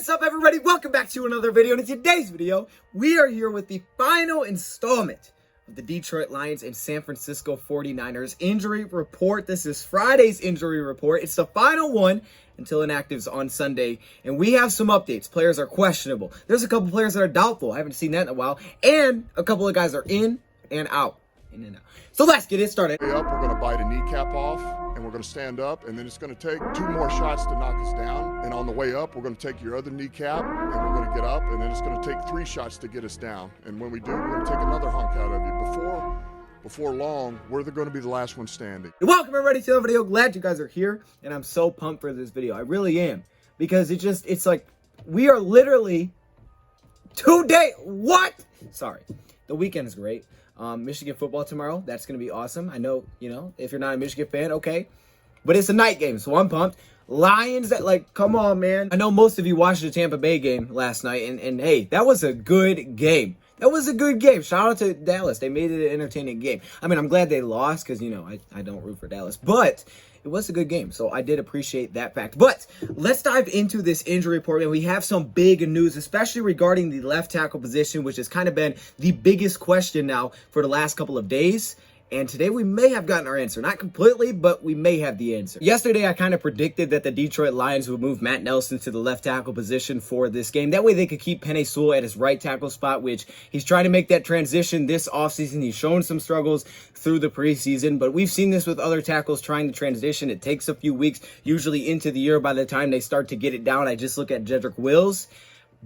What's up, everybody? Welcome back to another video. And in today's video, we are here with the final installment of the Detroit Lions and San Francisco 49ers injury report. This is Friday's injury report. It's the final one until inactives on Sunday. And we have some updates. Players are questionable. There's a couple players that are doubtful. I haven't seen that in a while. And a couple of guys are in and out. So let's get it started. We're going to bite a kneecap off, and we're going to stand up, and then it's going to take 2 more shots to knock us down. And on the way up, we're going to take your other kneecap, and we're going to get up, and then it's going to take 3 shots to get us down. And when we do, we're going to take another hunk out of you. Before long, we're going to be the last one standing. Welcome, everybody, to the video. Glad you guys are here, and I'm so pumped for this video. I really am, because it's like we are literally 2 days. What? Sorry. The weekend is great. Michigan football tomorrow. That's going to be awesome. I know, if you're not a Michigan fan, okay. But it's a night game, so I'm pumped. Lions, come on, man. I know most of you watched the Tampa Bay game last night, and hey, that was a good game. That was a good game. Shout out to Dallas. They made it an entertaining game. I mean, I'm glad they lost because, I don't root for Dallas. But it was a good game, so I did appreciate that fact. But let's dive into this injury report, and we have some big news, especially regarding the left tackle position, which has kind of been the biggest question now for the last couple of days. And today we may have gotten our answer. Not completely, but we may have the answer. Yesterday, I kind of predicted that the Detroit Lions would move Matt Nelson to the left tackle position for this game. That way they could keep Penei Sewell at his right tackle spot, which he's trying to make that transition this offseason. He's shown some struggles through the preseason, but we've seen this with other tackles trying to transition. It takes a few weeks, usually into the year, by the time they start to get it down. I just look at Jedrick Wills.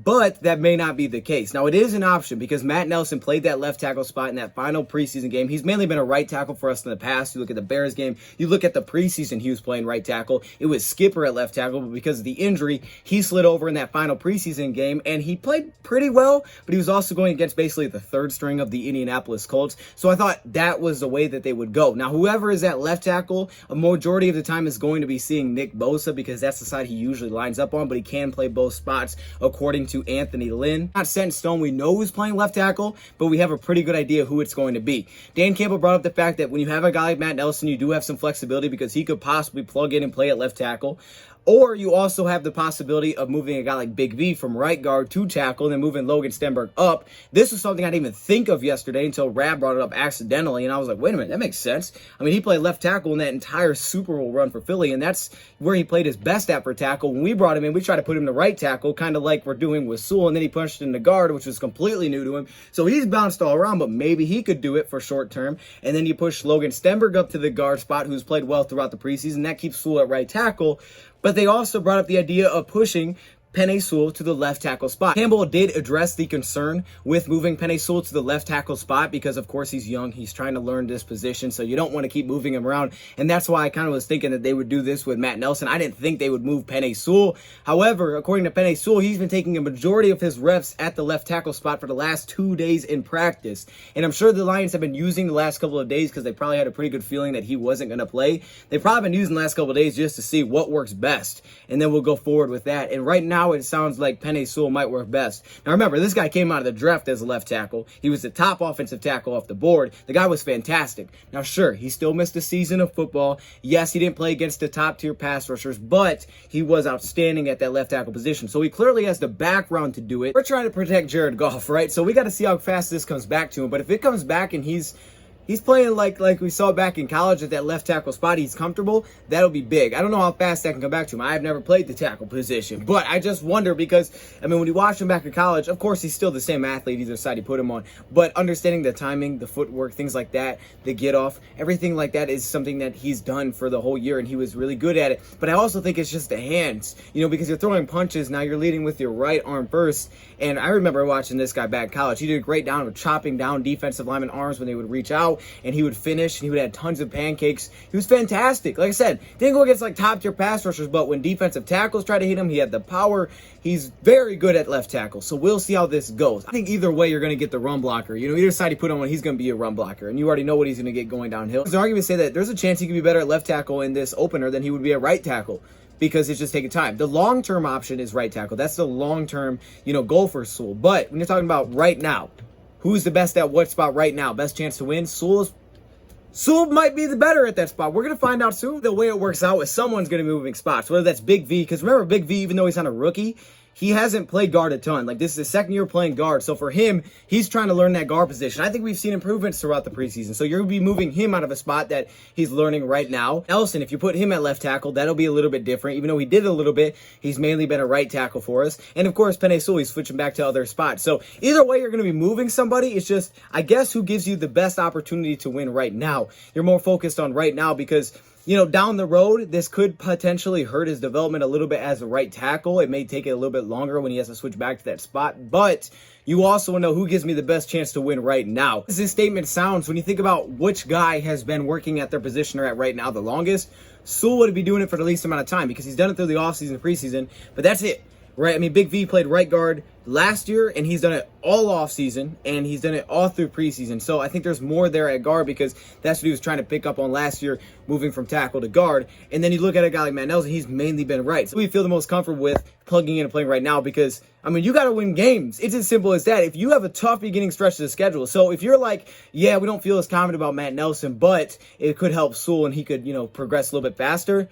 But that may not be the case. Now, it is an option because Matt Nelson played that left tackle spot in that final preseason game. He's mainly been a right tackle for us in the past. You look at the Bears game. You look at the preseason, he was playing right tackle. It was Skipper at left tackle, but because of the injury, he slid over in that final preseason game, and he played pretty well, but he was also going against basically the third string of the Indianapolis Colts. So I thought that was the way that they would go. Now, whoever is at left tackle, a majority of the time is going to be seeing Nick Bosa because that's the side he usually lines up on, but he can play both spots according to Anthony Lynn. Not set in stone. We know who's playing left tackle, but we have a pretty good idea who it's going to be. Dan Campbell brought up the fact that when you have a guy like Matt Nelson, you do have some flexibility because he could possibly plug in and play at left tackle. Or you also have the possibility of moving a guy like Big V from right guard to tackle and then moving Logan Stenberg up. This was something I didn't even think of yesterday until Rab brought it up accidentally, and I was like, wait a minute, that makes sense. I mean, he played left tackle in that entire Super Bowl run for Philly, and that's where he played his best at for tackle. When we brought him in, we tried to put him to right tackle, kind of like we're doing with Sewell, and then he punched into guard, which was completely new to him. So he's bounced all around, but maybe he could do it for short term. And then you push Logan Stenberg up to the guard spot, who's played well throughout the preseason. That keeps Sewell at right tackle. But they also brought up the idea of pushing Penei Sewell to the left tackle spot. Campbell did address the concern with moving Penei Sewell to the left tackle spot because, of course, he's young. He's trying to learn this position, so you don't want to keep moving him around. And that's why I kind of was thinking that they would do this with Matt Nelson. I didn't think they would move Penei Sewell. However, according to Penei Sewell, he's been taking a majority of his reps at the left tackle spot for the last 2 days in practice. And I'm sure the Lions have been using the last couple of days because they probably had a pretty good feeling that he wasn't going to play. They've probably been using the last couple of days just to see what works best. And then we'll go forward with that. And right now, it sounds like Penei Sewell might work best. Now remember, this guy came out of the draft as a left tackle. He was the top offensive tackle off the board. The guy was fantastic. Now sure, he still missed a season of football. Yes, he didn't play against the top tier pass rushers, but he was outstanding at that left tackle position. So he clearly has the background to do it. We're trying to protect Jared Goff, right? So we got to see how fast this comes back to him. But if it comes back and he's playing like we saw back in college at that left tackle spot, he's comfortable, that'll be big. I don't know how fast that can come back to him. I've never played the tackle position, but I just wonder because, I mean, when you watch him back in college, of course, he's still the same athlete either side you put him on, but understanding the timing, the footwork, things like that, the get off, everything like that is something that he's done for the whole year, and he was really good at it. But I also think it's just the hands, because you're throwing punches, now you're leading with your right arm first, and I remember watching this guy back in college. He did a great job of chopping down defensive linemen arms when they would reach out, and he would finish, and he would have tons of pancakes. He was fantastic. Like I said, didn't go against top tier pass rushers, but when defensive tackles try to hit him, he had the power. He's very good at left tackle, so we'll see how this goes. I think either way, you're going to get the run blocker. Either side you put on one, he's going to be a run blocker, and you already know what he's going to get going downhill. There's an argument to say that there's a chance he could be better at left tackle in this opener than he would be at right tackle, because it's just taking time. The long-term option is right tackle. That's the long-term, goal for Sewell. But when you're talking about right now, who's the best at what spot right now? Best chance to win? Sewell might be the better at that spot. We're going to find out soon. The way it works out is someone's going to be moving spots, whether that's Big V, because remember, Big V, even though he's not a rookie, he hasn't played guard a ton. Like, this is his second year playing guard. So for him, he's trying to learn that guard position. I think we've seen improvements throughout the preseason. So you're going to be moving him out of a spot that he's learning right now. Nelson, if you put him at left tackle, that'll be a little bit different. Even though he did a little bit, he's mainly been a right tackle for us. And of course, Penei Sewell, he's switching back to other spots. So either way, you're going to be moving somebody. It's just, I guess, who gives you the best opportunity to win right now. You're more focused on right now because, you know, down the road, this could potentially hurt his development a little bit as a right tackle. It may take it a little bit longer when he has to switch back to that spot, but you also know who gives me the best chance to win right now. As this statement sounds, when you think about which guy has been working at their position or at right now the longest, Sewell would be doing it for the least amount of time because he's done it through the offseason and preseason, but that's it. Right? I mean, Big V played right guard last year, and he's done it all offseason, and he's done it all through preseason. So I think there's more there at guard because that's what he was trying to pick up on last year, moving from tackle to guard. And then you look at a guy like Matt Nelson, he's mainly been right. So we feel the most comfortable with plugging in and playing right now because, I mean, you got to win games. It's as simple as that. If you have a tough beginning stretch of the schedule, so if you're like, yeah, we don't feel as confident about Matt Nelson, but it could help Sewell and he could, you know, progress a little bit faster,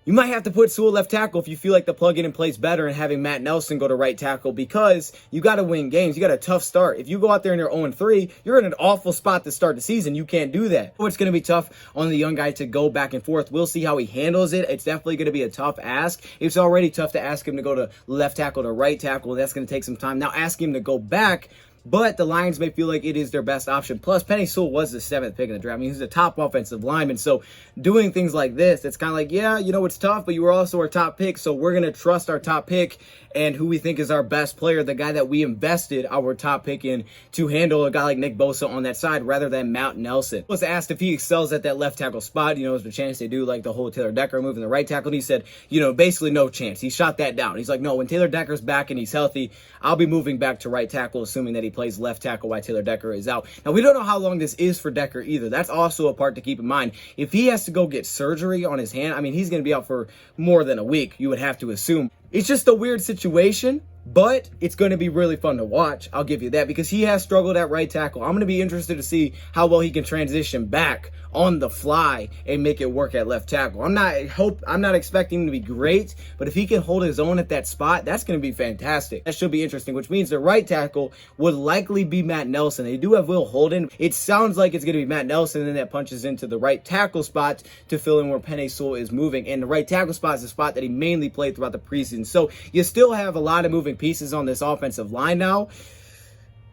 you might have to put Sewell left tackle if you feel like the plug-in and plays better and having Matt Nelson go to right tackle because you got to win games. You got a tough start. If you go out there and you're 0-3, you're in an awful spot to start the season. You can't do that. It's going to be tough on the young guy to go back and forth. We'll see how he handles it. It's definitely going to be a tough ask. It's already tough to ask him to go to left tackle to right tackle. That's going to take some time. Now ask him to go back, but the Lions may feel like it is their best option. Plus, Penei Sewell was the 7th pick in the draft. I mean, he's the top offensive lineman. So doing things like this, it's kind of like, yeah, you know, it's tough, but you were also our top pick. So we're going to trust our top pick and who we think is our best player, the guy that we invested our top pick in to handle a guy like Nick Bosa on that side rather than Matt Nelson. Was asked if he excels at that left tackle spot. You know, there's a chance they do like the whole Taylor Decker move in the right tackle. And he said, you know, basically no chance. He shot that down. He's like, no, when Taylor Decker's back and he's healthy, I'll be moving back to right tackle, assuming that he plays left tackle while Taylor Decker is out. Now, we don't know how long this is for Decker either. That's also a part to keep in mind. If he has to go get surgery on his hand, I mean, he's going to be out for more than a week, you would have to assume. It's just a weird situation, but it's going to be really fun to watch. I'll give you that because he has struggled at right tackle. I'm going to be interested to see how well he can transition back on the fly and make it work at left tackle. I'm not expecting him to be great, but if he can hold his own at that spot, that's going to be fantastic. That should be interesting, which means the right tackle would likely be Matt Nelson. They do have Will Holden. It sounds like it's going to be Matt Nelson, and then that punches into the right tackle spot to fill in where Penei Sewell is moving. And the right tackle spot is the spot that he mainly played throughout the preseason. So you still have a lot of moving pieces on this offensive line now.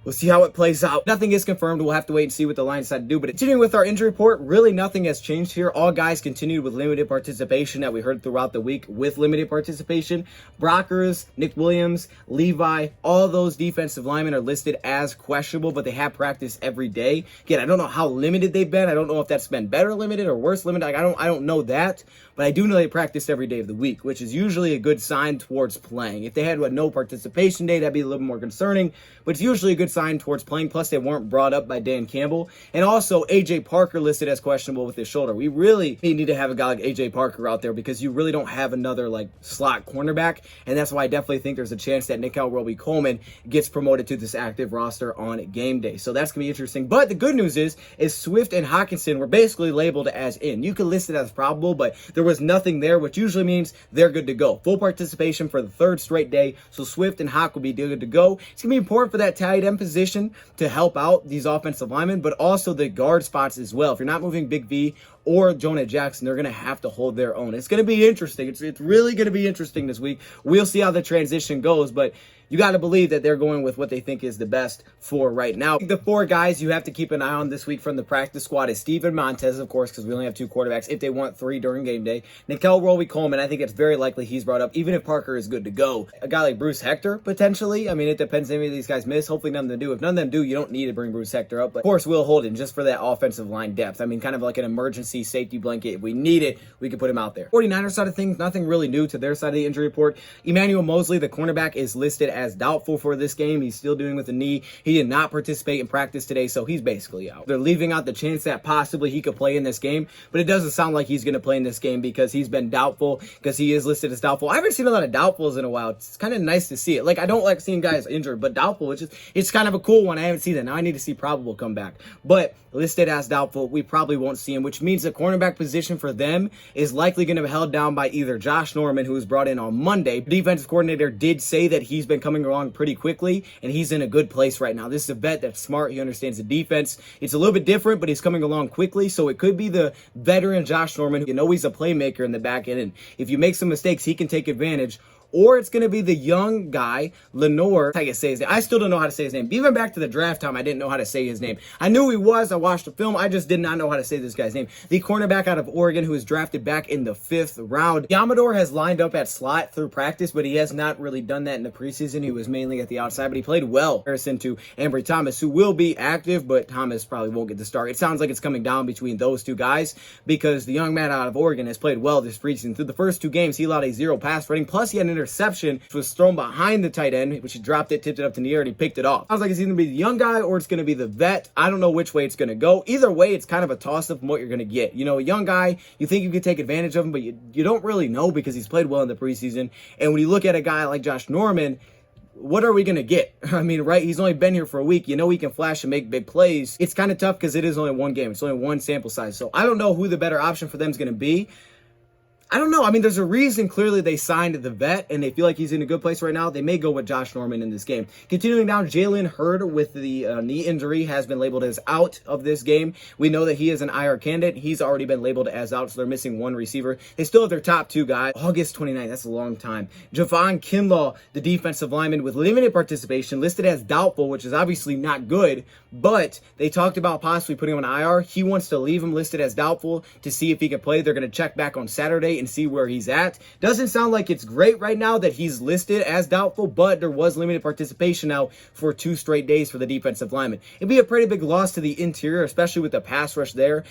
We'll see how it plays out. Nothing is confirmed. We'll have to wait and see what the Lions decide to do. But continuing with our injury report, really nothing has changed here. All guys continued with limited participation that we heard throughout the week with limited participation. Brockers, Nick Williams, Levi, all those defensive linemen are listed as questionable, but they have practiced every day. Again, I don't know how limited they've been. I don't know if that's been better limited or worse limited. Like, I don't know that. But I do know they practice every day of the week, which is usually a good sign towards playing. If they had a no participation day, that'd be a little more concerning. But it's usually a good sign towards playing. Plus, they weren't brought up by Dan Campbell. And also, A.J. Parker listed as questionable with his shoulder. We really need to have a guy like A.J. Parker out there because you really don't have another like slot cornerback. And that's why I definitely think there's a chance that Nickell Roby-Coleman gets promoted to this active roster on game day. So that's going to be interesting. But the good news is Swift and Hockenson were basically labeled as in. You could list it as probable, but there was nothing there, which usually means they're good to go. Full participation for the 3rd straight day, so Swift and Hawk will be good to go. It's going to be important for that tight end position to help out these offensive linemen, but also the guard spots as well. If you're not moving Big V or Jonah Jackson, they're going to have to hold their own. It's going to be interesting. It's really going to be interesting this week. We'll see how the transition goes, but you got to believe that they're going with what they think is the best for right now. The 4 guys you have to keep an eye on this week from the practice squad is Steven Montez, of course, because we only have 2 quarterbacks if they want 3 during game day. Nickell Roby-Coleman, I think it's very likely he's brought up, even if Parker is good to go. A guy like Bruce Hector, potentially. I mean, it depends if any of these guys miss. Hopefully none of them do. If none of them do, you don't need to bring Bruce Hector up. But of course, Will Holden, just for that offensive line depth. I mean, kind of like an emergency safety blanket. If we need it, we can put him out there. 49ers side of things, nothing really new to their side of the injury report. Emmanuel Mosley, the cornerback, is listed as doubtful for this game. He's still dealing with a knee. He did not participate in practice today, so he's basically out. They're leaving out the chance that possibly he could play in this game, but it doesn't sound like he's going to play in this game because he's been doubtful, because he is listed as doubtful. I haven't seen a lot of doubtfuls in a while. It's kind of nice to see it. Like, I don't like seeing guys injured, but doubtful, it's kind of a cool one. I haven't seen that. Now I need to see probable come back. But listed as doubtful, we probably won't see him, which means the cornerback position for them is likely going to be held down by either Josh Norman, who was brought in on Monday. The defensive coordinator did say that he's been coming along pretty quickly, and he's in a good place right now. This is a vet that's smart. He understands the defense. It's a little bit different, but he's coming along quickly, so it could be the veteran Josh Norman. You know he's a playmaker in the back end, and if you make some mistakes, he can take advantage. Or it's going to be the young guy, Lenore. I can say his name. I still don't know how to say his name. Even back to the draft time, I didn't know how to say his name. I knew he was. I watched the film. I just did not know how to say this guy's name. The cornerback out of Oregon who was drafted back in the 5th round. Yamador has lined up at slot through practice, but he has not really done that in the preseason. He was mainly at the outside, but he played well in comparison to Ambry Thomas, who will be active, but Thomas probably won't get the start. It sounds like it's coming down between those two guys because the young man out of Oregon has played well this preseason. Through the first 2 games, he allowed a 0 pass rating, plus he had an interception, which was thrown behind the tight end, which he dropped it, tipped it up in the air, and he picked it off. Sounds like it's either going to be the young guy or it's going to be the vet. I don't know which way it's going to go. Either way, it's kind of a toss-up from what you're going to get. You know, a young guy, you think you could take advantage of him, but you don't really know because he's played well in the preseason. And when you look at a guy like Josh Norman, what are we going to get? I mean, right? He's only been here for a week. You know he can flash and make big plays. It's kind of tough because it is only 1 game. It's only 1 sample size. So I don't know who the better option for them is going to be. I don't know. I mean, there's a reason clearly they signed the vet and they feel like he's in a good place right now. They may go with Josh Norman in this game. Continuing down, Jalen Hurd with the knee injury has been labeled as out of this game. We know that he is an IR candidate. He's already been labeled as out, so they're missing 1 receiver. They still have their top 2 guys. August 29th, that's a long time. Javon Kinlaw, the defensive lineman with limited participation, listed as doubtful, which is obviously not good, but they talked about possibly putting him on IR. He wants to leave him listed as doubtful to see if he can play. They're going to check back on Saturday and see where he's at. Doesn't sound like it's great right now that he's listed as doubtful, but there was limited participation now for 2 straight days for the defensive lineman. It'd be a pretty big loss to the interior, especially with the pass rush there.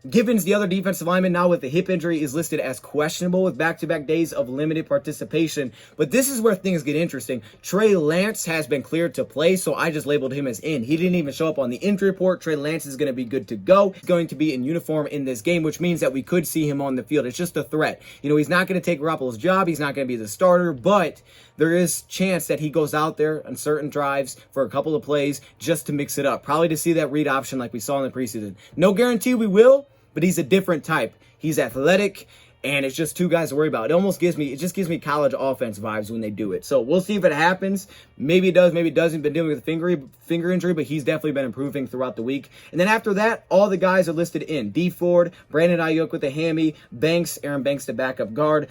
Givens, the other defensive lineman, now with the hip injury, is listed as questionable with back-to-back days of limited participation. But this is where things get interesting. Trey Lance has been cleared to play, so I just labeled him as in. He didn't even show up on the injury report. Trey Lance is going to be good to go. He's going to be in uniform in this game, which means that we could see him on the field. It's just a threat. You know, he's not going to take Garoppolo's job. He's not going to be the starter, but there is chance that he goes out there on certain drives for a couple of plays just to mix it up. Probably to see that read option like we saw in the preseason. No guarantee we will, but he's a different type. He's athletic, and it's just 2 guys to worry about. It just gives me college offense vibes when they do it. So we'll see if it happens. Maybe it does, maybe it doesn't. Been dealing with a finger injury, but he's definitely been improving throughout the week. And then after that, all the guys are listed in. D Ford, Brandon Ayuk with a hammy, Banks, Aaron Banks the backup guard,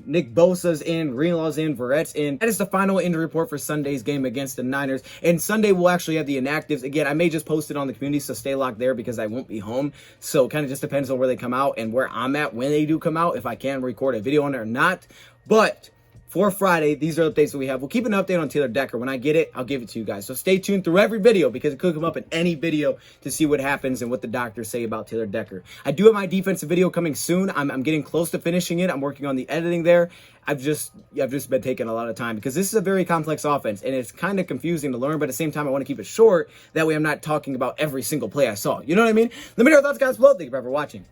Nick Bosa's in, Greenlaw's in, Verrett's in. That is the final injury report for Sunday's game against the Niners. And Sunday we'll actually have the inactives. Again, I may just post it on the community, so stay locked there because I won't be home. So it kind of just depends on where they come out and where I'm at when they do come out, if I can record a video on it or not. But for Friday, these are updates that we have. We'll keep an update on Taylor Decker. When I get it, I'll give it to you guys. So stay tuned through every video because it could come up in any video to see what happens and what the doctors say about Taylor Decker. I do have my defensive video coming soon. I'm getting close to finishing it. I'm working on the editing there. I've just been taking a lot of time because this is a very complex offense and it's kind of confusing to learn, but at the same time, I want to keep it short. That way I'm not talking about every single play I saw. You know what I mean? Let me know your thoughts, guys, below. Thank you for watching.